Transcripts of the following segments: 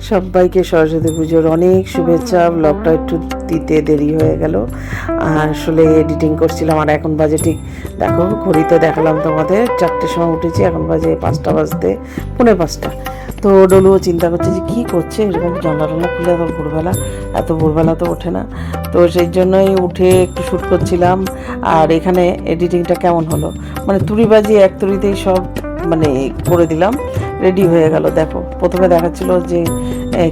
সবাইকে সরস্বতী পুজোর অনেক শুভেচ্ছা। ব্লগটা একটু দিতে দেরি হয়ে গেল, আসলে এডিটিং করছিলাম। আর এখন বাজে ঠিক দেখো, ঘড়িতে দেখালাম তোমাদের 4টের সময় উঠেছি, এখন বাজে 5টা বাজতে 4:45। তো ডলুও চিন্তা করছে যে কী করছে, এরকম জানলা টানলা খুলে এত ভোরবেলা তো ওঠে না। তো সেই জন্যই উঠে একটু শ্যুট করছিলাম। আর এখানে এডিটিংটা কেমন হলো, মানে তুড়িবাজি এক তুড়িতেই সব মানে করে দিলাম, রেডি হয়ে গেল। দেখো প্রথমে দেখাচ্ছিল যে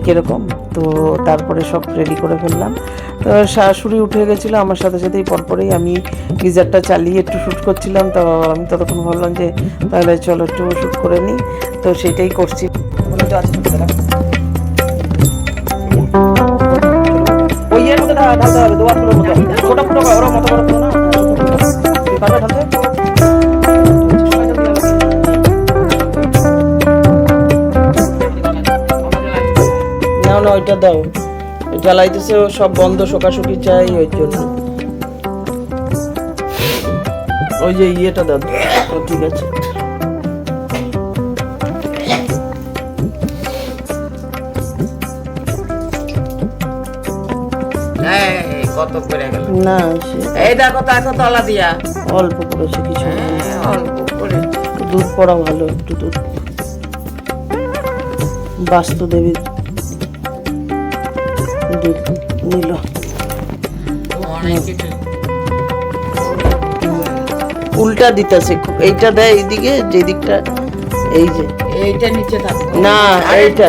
কীরকম, তো তারপরে সব রেডি করে ফেললাম। তো শাশুড়ি উঠে গেছিলো আমার সাথে সাথেই, পরপরেই আমি গিজারটা চালিয়ে একটু শ্যুট করছিলাম। তো আমি ততক্ষণ ভাবলাম যে তাহলে চলো একটু শ্যুট করে নিই, তো সেটাই করছি। ওই এর মধ্যে ঢালতে হবে, দোয়ারগুলোর মতো ছোট ফুটো ওরা মতো করে না, ঢালতে না, ওইটা দাও, জ্বালাইতেছে সব বন্ধ, শোকাশুকি চাই ওই জন্য। ওই যে ইয়েটা দাও, ঠিক আছে। কত করে গেল না, এই দেখো তলা দিয়া অল্প করেছে কিছু, অল্প করে। দুধ পড়া ভালো, একটু দুধ। বাস্তুদেবীর দুধ নিল। উল্টা দিতেছে, এইটা দেয় এইদিকে, যে দিকটা এই যে এইটা নিচে থাকবে না, এইটা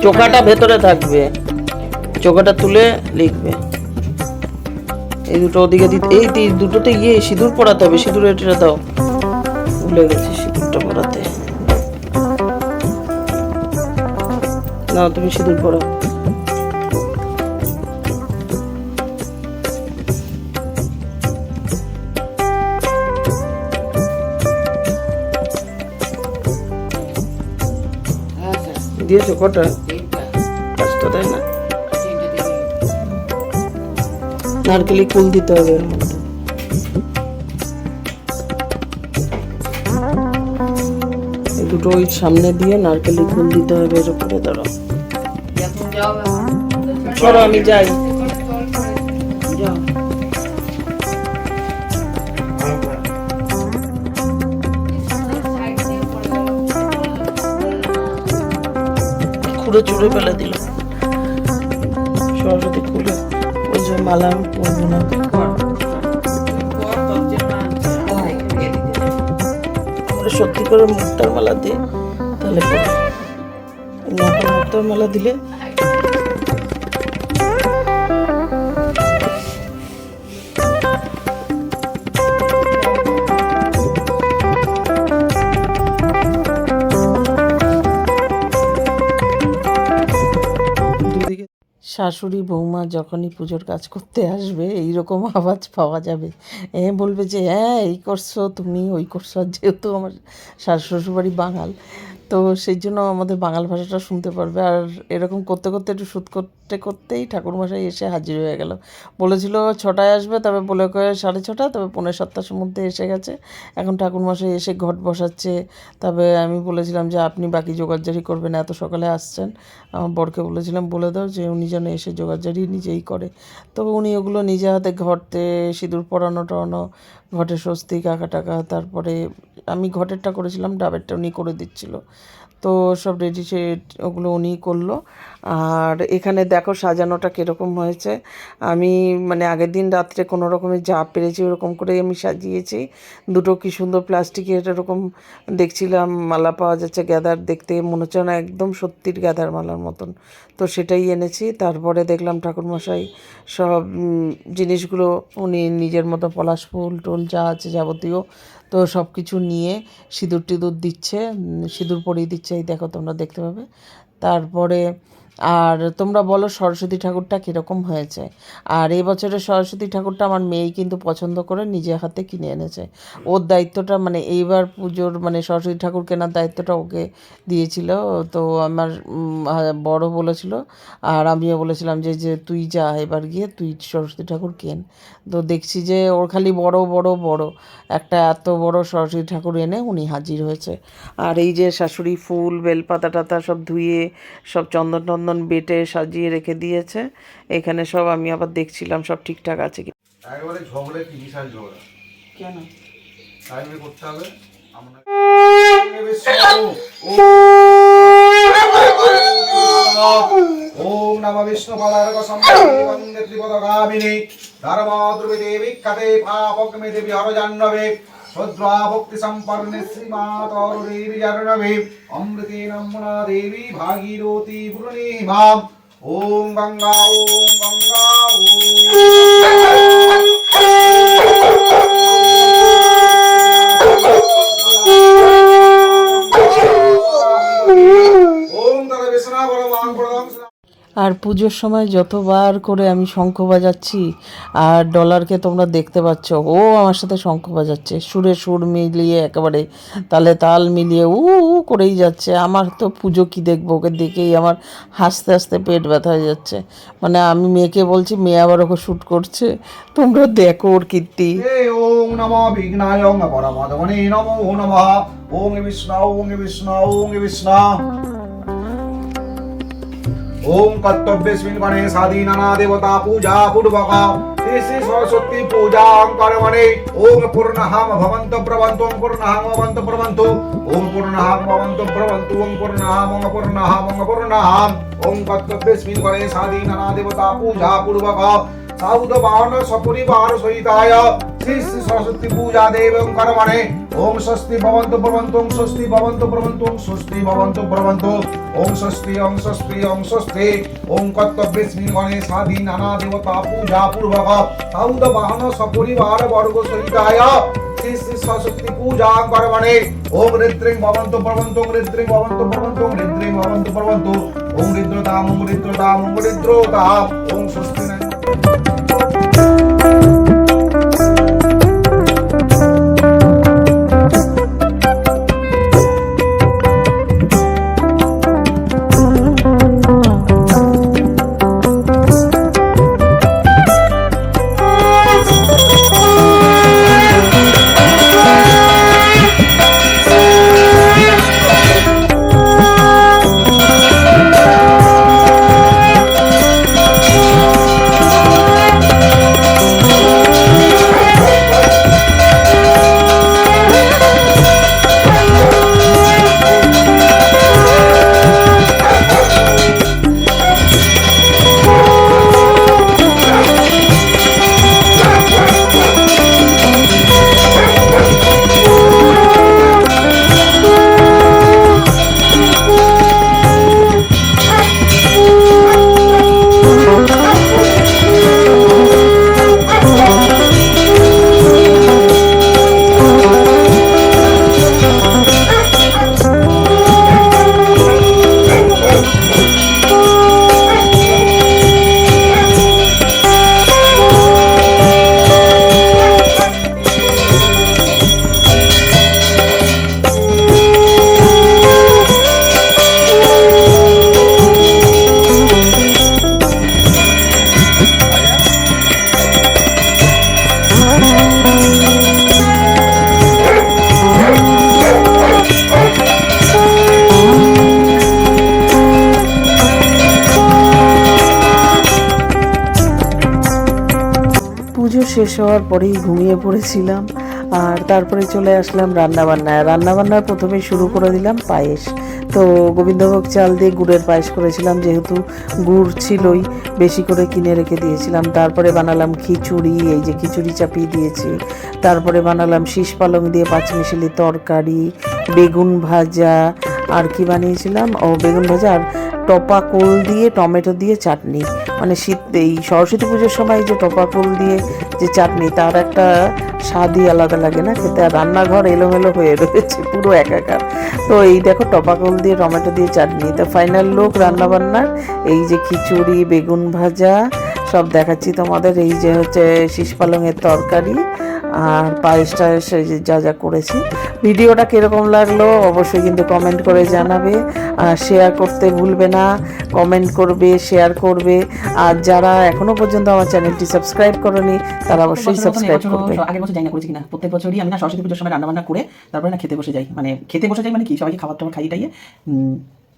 চোখাটা ভেতরে থাকবে, চোখাটা তুলে লিখবে। এই দুটো ওদিকে দিতে, এই দুটোতে গিয়ে সিঁদুর পড়াতে হবে। সিঁদুর এটা দাও, ভুলে গেছি সিঁদুরটা পড়াতে। না, তুমি সিঁদুর পড়াও। দিয়েছো কটা? 5টা, তাই না? নারকেলি কুল দিতে হবে এর মধ্যে। এই দুটো ওই সামনে দিয়ে নারকেলি কুল দিতে হবে এর উপরে। ধরো চলো আমি যাই। খুঁড়ে চুড়ে ফেলে দিল সরস্বতী খুলে। ওই যে মালা আমি পরবো না, সত্যি করে মুক্তার মালা দিয়ে তাহলে মুক্তার মালা দিলে শাশুড়ি বৌমা যখনই পুজোর কাজ করতে আসবে এইরকম আওয়াজ পাওয়া যাবে। বলবে যে হ্যাঁ এই করছো তুমি, ওই করছো। আর যেহেতু আমার শ্বশুরবাড়ি বাঙাল, তো সেই জন্য আমাদের বাঙাল ভাষাটা শুনতে পারবে। আর এরকম করতে করতে একটু শ্যুট করতে করতেই ঠাকুরমশাই এসে হাজির হয়ে গেল। বলেছিল 6টায় আসবে, তবে বলে কয়ে 6:30, তবে 6:45-র মধ্যে এসে গেছে। এখন ঠাকুরমশাই এসে ঘট বসাচ্ছে। তবে আমি বলেছিলাম যে আপনি বাকি জোগাড়জারি করবেন, এত সকালে আসছেন। আমার বরকে বলেছিলাম বলে দাও যে উনি যেন এসে জোগাড়জারি নিজেই করে। তো উনি ওগুলো নিজে হাতে ঘটে সিঁদুর পরানো টরানো, ঘটে স্বস্তিক আঁকা টাকা, তারপরে আমি ঘটেরটা করেছিলাম, ডাবেরটা উনি করে দিচ্ছিল। তো সব রেডি সেট ওগুলো উনিই করলো। আর এখানে দেখো সাজানোটা কীরকম হয়েছে। আমি মানে আগের দিন রাত্রে কোনো রকমের যা পেরেছি ওরকম করেই আমি সাজিয়েছি। দুটো কি সুন্দর প্লাস্টিকের এরকম দেখছিলাম মালা পাওয়া যাচ্ছে, গ্যাদার, দেখতে মনে হচ্ছে না একদম সত্যির গ্যাদার মালার মতন। তো সেটাই এনেছি। তারপরে দেখলাম ঠাকুরমশাই সব জিনিসগুলো উনি নিজের মতো পলাশ ফুল টুল যা আছে যাবতীয়, তো সব কিছু নিয়ে সিঁদুর টিঁদুর দিচ্ছে, সিঁদুর পরিয়ে দিচ্ছে। এই দেখো তোমরা দেখতে পাবে। তারপরে আর তোমরা বলো সরস্বতী ঠাকুরটা কীরকম হয়েছে। আর এবছরের সরস্বতী ঠাকুরটা আমার মেয়েই কিন্তু পছন্দ করে নিজে হাতে কিনে এনেছে। ওর দায়িত্বটা মানে এইবার পুজোর মানে সরস্বতী ঠাকুর কেনার দায়িত্বটা ওকে দিয়েছিল। তো আমার বড় বলেছিল, আর আমিও বলেছিলাম যে যে তুই যা এবার গিয়ে তুই সরস্বতী ঠাকুর কেন। তো দেখছি যে ওর খালি বড় বড় বড় একটা এত বড় সরস্বতী ঠাকুর এনে উনি হাজির হয়েছে। আর এই যে শাশুড়ি ফুল বেলপাতা টাতা সব ধুয়ে সব চন্দন টন্দন বেটে সাজিয়ে রেখে দিয়েছে এখানে সব। আমি আবার দেখছিলাম সব ঠিকঠাক আছে কি। একেবারে ঝগড়া কি বিশাল ঝগড়া কেন? টাইমে করতে হবে আমরা। ওম নমঃ বিষ্ণু পাদারক সম্পর্কে বন্দে ত্রিপদগামিনী ধর্মাদ্রুবে দেবী কতে পাপকমে দেবী হরজান্নবে সদ্রা ভক্তি সম্পন্নে শ্রীমাতরুদেবী জাহ্নবে অমৃতে নমনা দেবী ভাগীরথী পূর্ণিমাম। ওম গঙ্গা ওম গঙ্গা ওম তারা বিষ্ণা বড় মাং বড়। আর পুজোর সময় যতবার করে আমি শঙ্খ বাজাচ্ছি, আর ডলারকে তোমরা দেখতে পাচ্ছ ও আমার সাথে শঙ্খ বাজাচ্ছে, সুরে সুর মিলিয়ে একেবারে তালে তাল মিলিয়ে উ উ করেই যাচ্ছে। আমার তো পুজো কি দেখবো, ওকে দেখেই আমার হাসতে হাসতে পেট ব্যথা হয়ে যাচ্ছে। মানে আমি মেয়েকে বলছি, মেয়ে আবার ওকে শ্যুট করছে, তোমরা দেখো ওর কীর্তি। ওম নমঃ বিঘ্নায় পরমাধবনে নমো নমঃ। ওম বিষ্ণু ওম বিষ্ণু ওম বিষ্ণু। ओम कर्तव्यस्मिन् गणे साधी नाना देवता पूजा पूर्वक श्री श्री सरस्वती पूजा कर्मणे ओम पूर्णहाम भवन्तु प्रवन्तु ओम पूर्णहाम भवन्तु प्रवन्तु ओम पूर्णहाम भवन्तु प्रवन्तु ओम पूर्णहाम ओम कर्तव्यस्मिन् गणे साधी नाना देवता पूजा पूर्वक साउद बाण सपरिवार सहिताय श्री श्री सरस्वती पूजा देवं कर्मणे ओम स्वस्ति भवन्तु प्रवन्तु ओम स्वस्ति भवन्तु प्रवन्तु ओम स्वस्ति भवन्तु प्रवन्तु ओम स्वस्ति ओम स्वस्ति ओम स्वस्ति ओम कर्तव्यस्मिन् गणे साधी नाना देवता पूजा पूर्वक साउद बाण सपरिवार वर्ग सहिताय श्री श्री सरस्वती पूजा कर्मणे ओम ऋद्रिं भवन्तु प्रवन्तु ओम ऋद्रिं भवन्तु प्रवन्तु ओम ऋद्रिं भवन्तु प्रवन्तु ओम ऋद्रताम ओम ऋद्रताम ओम ऋद्रोताम ओम स्वस्ति। পুজো শেষ হওয়ার পরেই ঘুমিয়ে পড়েছিলাম। আর তারপরে চলে আসলাম রান্নাবান্নায়। রান্নাবান্নায় প্রথমে শুরু করে দিলাম পায়েস। তো গোবিন্দভোগ চাল দিয়ে গুড়ের পায়েস করেছিলাম, যেহেতু গুড় ছিলই বেশি করে কিনে রেখে দিয়েছিলাম। তারপরে বানালাম খিচুড়ি, এই যে খিচুড়ি চাপিয়ে দিয়েছি। তারপরে বানালাম শীষ পালং দিয়ে পাঁচমিশালি তরকারি, বেগুন ভাজা, আর কি বানিয়েছিলাম, বেগুন ভাজা আর টপা কোল দিয়ে টমেটো দিয়ে চাটনি। মানে শীত এই সরস্বতী পুজোর সময় যে টপা কোল দিয়ে যে চাটনি, তার একটা স্বাদই আলাদা লাগে না খেতে। আর রান্নাঘর এলোমেলো হয়ে রয়েছে পুরো একাকার। তো এই দেখো টপাকল দিয়ে টমেটো দিয়ে চাটনি। তো ফাইনাল লুক রান্নাবান্নার, এই যে খিচুড়ি, বেগুন ভাজা সব দেখাচ্ছি তোমাদের। এই যে হচ্ছে শীষ পালংয়ের তরকারি আর পায়েস টায়েস যা যা করেছি। ভিডিওটা কীরকম লাগলো অবশ্যই কিন্তু কমেন্ট করে জানাবে, আর শেয়ার করতে ভুলবে না। কমেন্ট করবে, শেয়ার করবে, আর যারা এখনো পর্যন্ত আমার চ্যানেলটি সাবস্ক্রাইব করনি তারা অবশ্যই সাবস্ক্রাইব করবে। আগের বছর যাই না করেছি কিনা, প্রত্যেক বছরই আমি না সরস্বতী পুজোর সময় রান্নাবান্না করে তারপরে না খেতে বসে যাই। মানে খেতে বসে যাই মানে কি, সবাইকে খাবার টাবার খাইয়ে টাইয়ে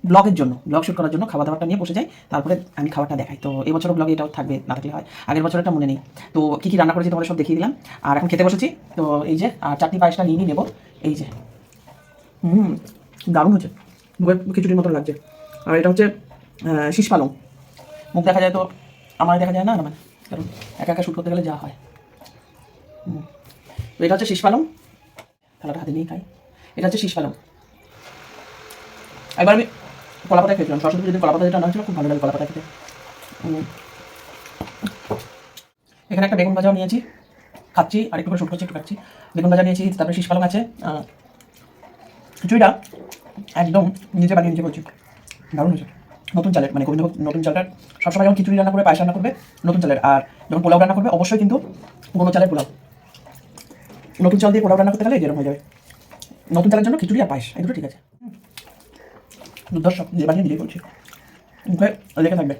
ব্লগের জন্য, ব্লগ শ্যুট করার জন্য খাবার দাবারটা নিয়ে বসে যাই, তারপরে আমি খাবারটা দেখাই। তো এবছরও ব্লগে এটাও থাকবে, না থাকলে হয়। আগের বছরটা মনে নেই। তো কী কী রান্না করেছি তোমাদের সব দেখিয়ে দিলাম। আর এখন খেতে বসেছি। তো এই যে আর চাটনি পায়েসটা নিয়ে নেবো। এই যে দারুণ হচ্ছে, মুখের খিচুড়ির মতো লাগছে। আর এটা হচ্ছে শীষ পালং। মুখ দেখা যায় তো আমার দেখা যায় না, মানে কারণ একা একা শ্যুট করতে গেলে যা হয়। তো এটা হচ্ছে শীষ পালং, থালাটা হাতে নিয়ে খাই। এটা হচ্ছে শীষ পালং। একবার আমি কলা পাতায় খেয়েছিলাম, সরস্বতী পুজোর দিন কলা পাতা যেটা আনা হয়েছিল, খুব ভালো লাগে কলা পাতা খেতে। এখানে একটা বেগুন ভাজাও নিয়েছি, খাচ্ছি। আর একটু করে শুট করছি, একটু খাচ্ছি। বেগুন ভাজা নিয়েছি, তারপরে শীষ পালং আছে। খিচুড়িটা একদম নিজে বানিয়ে নিজে বলছি, দারুণ হয়েছে। নতুন চালের, মানে গোবিন্দভোগ নতুন চালটার। সবসময় যখন খিচুড়ি রান্না করবে, পায়েস রান্না করবে নতুন চালের। আর যখন পোলাও রান্না করবে অবশ্যই কিন্তু পুরোনো চালের পোলাও। নতুন চাল দিয়ে পোলাও রান্না করতে গেলে যেরকম হয়ে যাবে। নতুন চালের জন্য খিচুড়ি আর পায়েস, এই দুটো ঠিক আছে। দুর্দর্শক নিজে বানিয়ে নিজেই বলছি, মুখে লেগে থাকবে।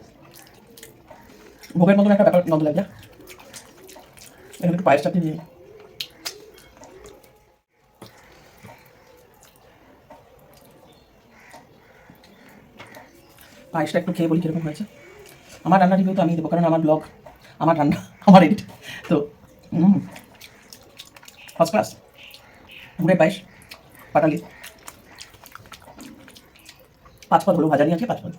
ভোগের মতন একটা ব্যাপার গন্ধ লাগবে। এখানে একটু পায়েস চাটনি নিয়ে পায়েসটা একটু খেয়ে বলি কীরকম হয়েছে। আমার রান্না রিভিউ তো আমি দেবো, কারণ আমার ব্লগ, আমার রান্না, আমার এডিট। তো ফার্স্ট ক্লাস। গুড়ের পায়েস, পাটালি, 5 পদ হলো, ভাজা নিয়ে আছে 5 পদ।